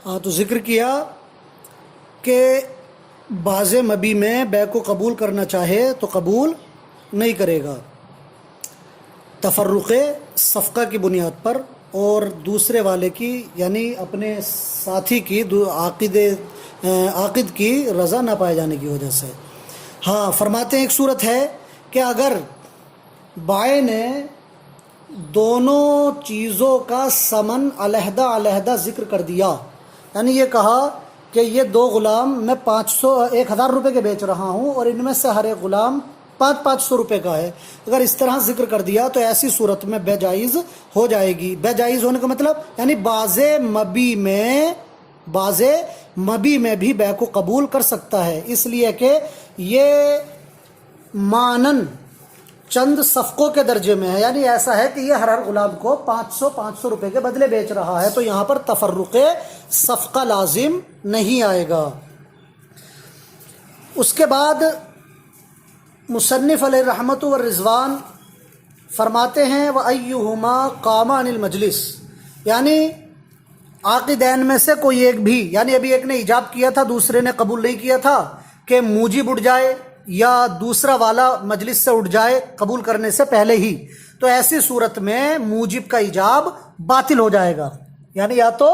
ہاں تو ذکر کیا کہ بعض مبی میں بے کو قبول کرنا چاہے تو قبول نہیں کرے گا تفرق صفقہ کی بنیاد پر، اور دوسرے والے کی یعنی اپنے ساتھی کی عاقد کی رضا نہ پائے جانے کی وجہ سے۔ ہاں فرماتے ہیں ایک صورت ہے کہ اگر بائع نے دونوں چیزوں کا ثمن علیحدہ علیحدہ ذکر کر دیا، یعنی یہ کہا کہ یہ دو غلام میں 1000 روپے کے بیچ رہا ہوں اور ان میں سے ہر ایک غلام 500 روپے کا ہے، اگر اس طرح ذکر کر دیا تو ایسی صورت میں بے جائز ہو جائے گی۔ بے جائز ہونے کا مطلب یعنی بعض مبی میں بھی بے کو قبول کر سکتا ہے، اس لیے کہ یہ مانن چند صفقوں کے درجے میں ہے، یعنی ایسا ہے کہ یہ ہر غلام کو 500 روپے کے بدلے بیچ رہا ہے، تو یہاں پر تفرق صفقہ لازم نہیں آئے گا۔ اس کے بعد مصنف علیہ رحمت و رضوان فرماتے ہیں وَأَيُّهُمَا قَامَ عَنِ الْمَجْلِسِ، یعنی عاقدین میں سے کوئی ایک بھی، یعنی ابھی ایک نے ایجاب کیا تھا دوسرے نے قبول نہیں کیا تھا کہ موجب اٹھ جائے یا دوسرا والا مجلس سے اٹھ جائے قبول کرنے سے پہلے ہی، تو ایسی صورت میں موجب کا ایجاب باطل ہو جائے گا، یعنی یا تو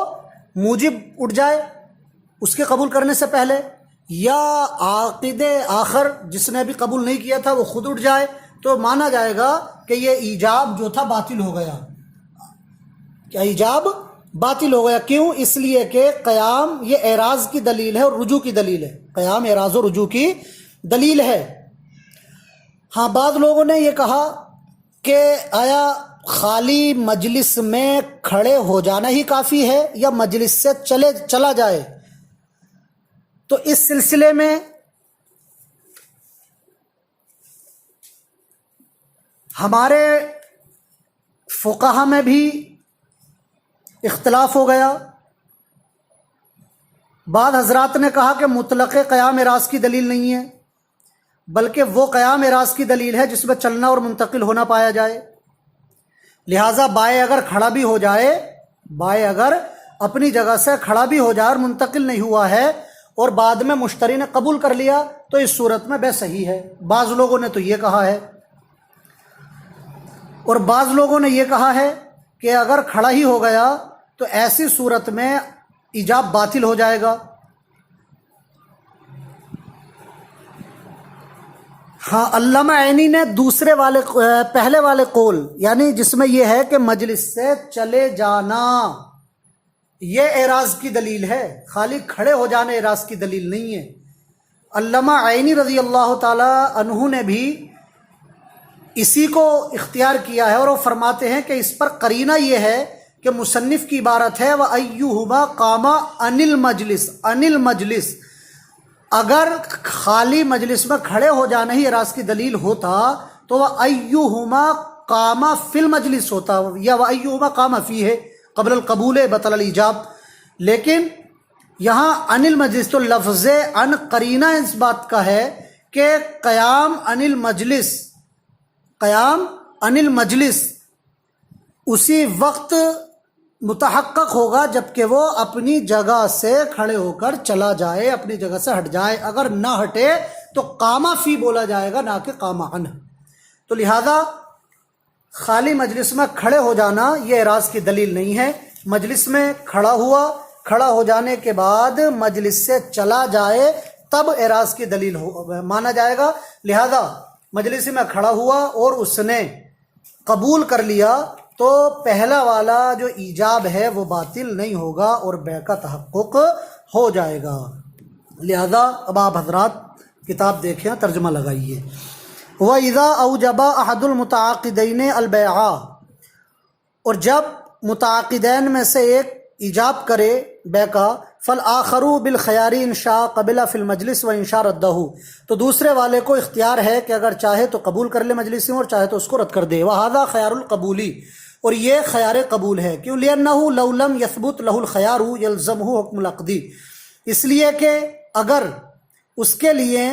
موجب اٹھ جائے اس کے قبول کرنے سے پہلے، یا عاقد آخر جس نے ابھی قبول نہیں کیا تھا وہ خود اٹھ جائے، تو مانا جائے گا کہ یہ ایجاب جو تھا باطل ہو گیا۔ کیا ایجاب باطل ہو گیا؟ کیوں؟ اس لیے کہ قیام یہ اعراض کی دلیل ہے اور رجوع کی دلیل ہے، قیام اعراض و رجوع کی دلیل ہے۔ ہاں بعض لوگوں نے یہ کہا کہ آیا خالی مجلس میں کھڑے ہو جانا ہی کافی ہے یا مجلس سے چلا جائے؟ تو اس سلسلے میں ہمارے فقہا میں بھی اختلاف ہو گیا۔ بعض حضرات نے کہا کہ مطلق قیام اعراض کی دلیل نہیں ہے، بلکہ وہ قیام اعراض کی دلیل ہے جس میں چلنا اور منتقل ہونا پایا جائے، لہٰذا بائع اگر کھڑا بھی ہو جائے، بائع اگر اپنی جگہ سے کھڑا بھی ہو جائے اور منتقل نہیں ہوا ہے اور بعد میں مشتری نے قبول کر لیا تو اس صورت میں بے صحیح ہے۔ بعض لوگوں نے تو یہ کہا ہے، اور بعض لوگوں نے یہ کہا ہے کہ اگر کھڑا ہی ہو گیا تو ایسی صورت میں ایجاب باطل ہو جائے گا۔ ہاں علامہ عینی نے پہلے والے قول، یعنی جس میں یہ ہے کہ مجلس سے چلے جانا یہ اعراض کی دلیل ہے، خالی کھڑے ہو جانے اعراض کی دلیل نہیں ہے، علامہ عینی رضی اللہ تعالی عنہ نے بھی اسی کو اختیار کیا ہے، اور وہ فرماتے ہیں کہ اس پر قرینہ یہ ہے کہ مصنف کی عبارت ہے وَأَيُّهُمَا قَامَ عَنِ الْمَجْلِسِ، اگر خالی مجلس میں کھڑے ہو جانا ہی اعراض کی دلیل ہوتا تو وَأَيُّهُمَا قَامَ فِي الْمَجْلِسِ ہوتا، یا وَأَيُّهُمَا قَامَ فِيهِ قبل القبول بطل الایجاب، لیکن یہاں عن المجلس تو لفظ عن قرینہ اس بات کا ہے کہ قیام عن المجلس اسی وقت متحقق ہوگا جبکہ وہ اپنی جگہ سے کھڑے ہو کر چلا جائے، اپنی جگہ سے ہٹ جائے، اگر نہ ہٹے تو قامہ فی بولا جائے گا نہ کہ قامہ عن۔ تو لہذا خالی مجلس میں کھڑے ہو جانا یہ اعراض کی دلیل نہیں ہے، مجلس میں کھڑا ہو جانے کے بعد مجلس سے چلا جائے تب اعراض کی دلیل مانا جائے گا، لہذا مجلس میں کھڑا ہوا اور اس نے قبول کر لیا تو پہلا والا جو ایجاب ہے وہ باطل نہیں ہوگا اور بیع کا تحقق ہو جائے گا۔ لہذا اب آپ حضرات کتاب دیکھیں، ترجمہ لگائیے۔ وَإِذَا أَوْجَبَ أَحَدُ الْمُتَعَاقِدَيْنِ الْبَيْعَ، اور جب متعاقدین میں سے ایک ایجاب کرے بیع کا، فالآخر بالخیار ان شاء قبل فی المجلس و ان شاء ردہ، تو دوسرے والے کو اختیار ہے کہ اگر چاہے تو قبول کر لے مجلس میں اور چاہے تو اس کو رد کر دے۔ وہذا خیار القبولی، اور یہ خیار قبول ہے، کیوں؟ لأنہ لو لم یثبت لہ الخیار یلزمہ حکم العقدی، اس لیے کہ اگر اس کے لیے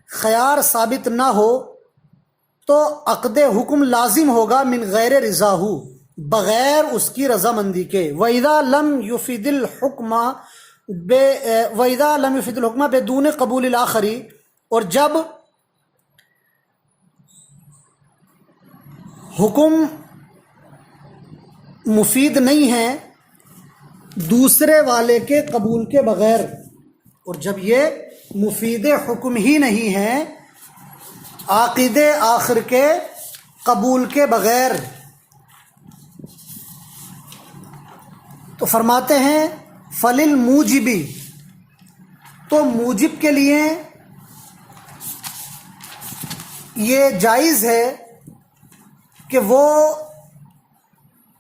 خیار ثابت نہ ہو تو عقد حکم لازم ہوگا من غیر رضاہ، بغیر اس کی رضامندی کے۔ وَإِذَا لَمْ يُفِدِ الْحُكْمَ وَإِذَا لَمْ يُفِدِ الْحُكْمَ بِدُونِ قبول الآخری، اور جب حکم مفید نہیں ہے دوسرے والے کے قبول کے بغیر، اور جب یہ مفید حکم ہی نہیں ہے عاقد آخر کے قبول کے بغیر، تو فرماتے ہیں فَلِلْمُوجِبِ، تو موجب کے لیے یہ جائز ہے کہ وہ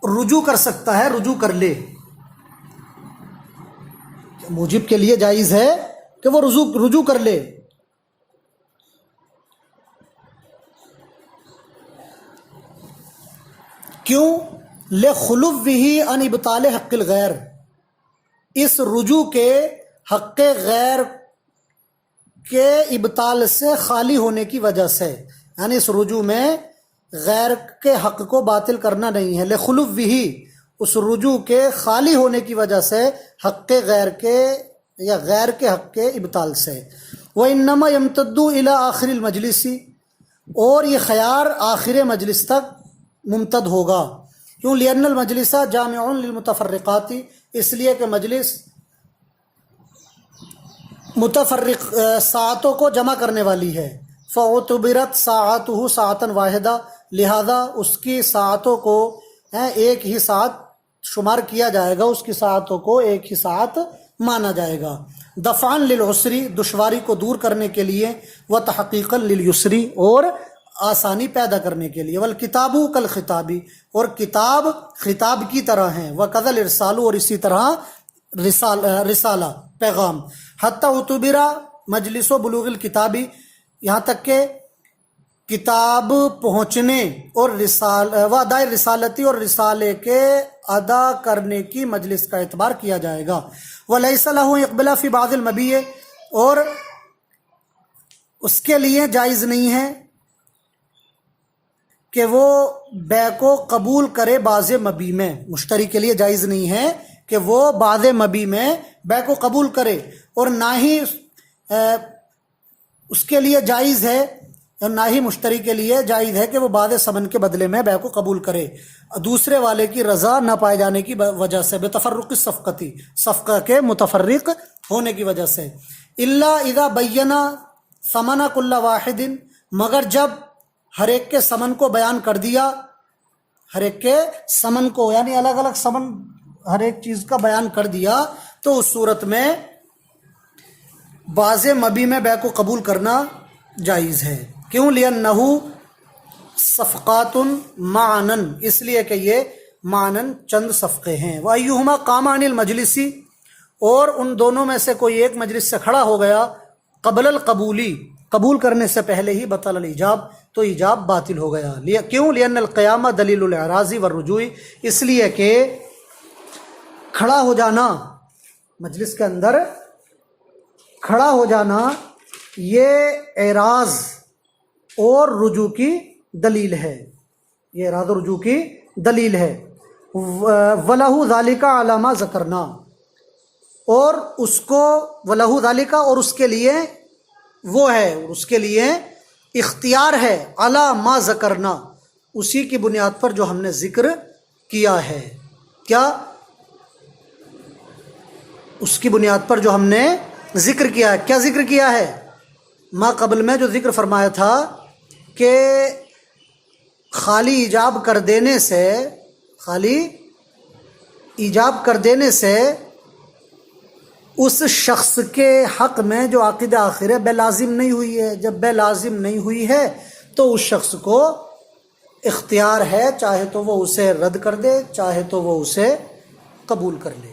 رجوع کر سکتا ہے، رجوع کر لے، موجب کے لیے جائز ہے کہ وہ رجوع کر لے۔ کیوں؟ لِخُلُوِّهِ عَنْ إِبْطَالِ حق الغیر، اس رجوع کے حق غیر کے ابطال سے خالی ہونے کی وجہ سے، یعنی اس رجوع میں غیر کے حق کو باطل کرنا نہیں ہے، لِخُلُوِّهِ، اس رجوع کے خالی ہونے کی وجہ سے حق غیر کے یا غیر کے حق کے ابطال سے۔ وَإِنَّمَا يَمْتَدُّ إِلَىٰ آخِرِ الْمَجْلِسِ، اور یہ خیار آخر مجلس تک ممتد ہوگا۔ کیوں؟ لِأَنَّ الْمَجْلِسَ جَامِعٌ لِلْمُتَفَرِّقَاتِ، اس لیے کہ مجلس متفرق ساعتوں کو جمع کرنے والی ہے۔ فَعُتُبِرَتْ سَاعَتُهُ سَاعَةً وَاحِدَةً، لہذا اس کی ساعتوں کو ایک ہی ساعت شمار کیا جائے گا، اس کی ساعتوں کو ایک ہی ساعت مانا جائے گا۔ دفعاً للعسری، دشواری کو دور کرنے کے لیے، وتحقیقاً للیسری، اور آسانی پیدا کرنے کے لیے۔ والکتاب کالخطابی، اور کتاب خطاب کی طرح ہیں۔ وکذا الارسال، اور اسی طرح رسالہ پیغام۔ حتی اعتبر مجلس و بلوغ الکتابی، یہاں تک کہ کتاب پہنچنے اور ادائے رسالتی، اور رسالے کے ادا کرنے کی مجلس کا اعتبار کیا جائے گا۔ ولیس لہ اقبلہ فی بعض المبیع، اور اس کے لیے جائز نہیں ہے کہ وہ بیع کو قبول کرے بعض مبیع میں، مشتری کے لیے جائز نہیں ہے کہ وہ بعض مبیع میں بیع کو قبول کرے، اور نہ ہی اس کے لیے جائز ہے، نہ ہی مشتری کے لیے جائز ہے کہ وہ بعض ثمن کے بدلے میں بیع کو قبول کرے دوسرے والے کی رضا نہ پائے جانے کی وجہ سے، بتفرق الصفقتی، صفقہ کے متفرق ہونے کی وجہ سے۔ الا اذا بینا ثمن کل واحد، مگر جب ہر ایک کے ثمن کو بیان کر دیا، ہر ایک کے ثمن کو یعنی الگ الگ ثمن ہر ایک چیز کا بیان کر دیا، تو اس صورت میں بعض مبیع میں بیع کو قبول کرنا جائز ہے۔ کیوں؟ لِأَنَّهُ صفقات معنن، اس لیے کہ یہ معنن چند صفقے ہیں۔ وَأَيُّهُمَا قَامَ عَنِ الْمَجْلِسِ، اور ان دونوں میں سے کوئی ایک مجلس سے کھڑا ہو گیا، قبل القبولی، قبول کرنے سے پہلے ہی، بطل الایجاب، تو ایجاب باطل ہو گیا۔ کیوں؟ لِأَنَّ الْقِيَامَ دلیل الاعراض والرجوع، اس لیے کہ کھڑا ہو جانا، مجلس کے اندر کھڑا ہو جانا یہ اعراض اور رجوع کی دلیل ہے، یہ اعراض اور رجوع کی دلیل ہے۔ وَلَهُ ذَلِكَ عَلَى مَا ذَكَرْنَا، اور اس کو وَلَهُ ذَلِكَ، اور اس کے لیے وہ ہے، اس کے لیے اختیار ہے، عَلَى مَا ذَكَرْنَا، اسی کی بنیاد پر جو ہم نے ذکر کیا ہے۔ کیا؟ اس کی بنیاد پر جو ہم نے ذکر کیا ہے۔ کیا ذکر کیا ہے؟ ما قبل میں جو ذکر فرمایا تھا کہ خالی ایجاب کر دینے سے، خالی ایجاب کر دینے سے اس شخص کے حق میں جو عاقد آخر ہے بے لازم نہیں ہوئی ہے۔ جب بے لازم نہیں ہوئی ہے تو اس شخص کو اختیار ہے، چاہے تو وہ اسے رد کر دے، چاہے تو وہ اسے قبول کر لے۔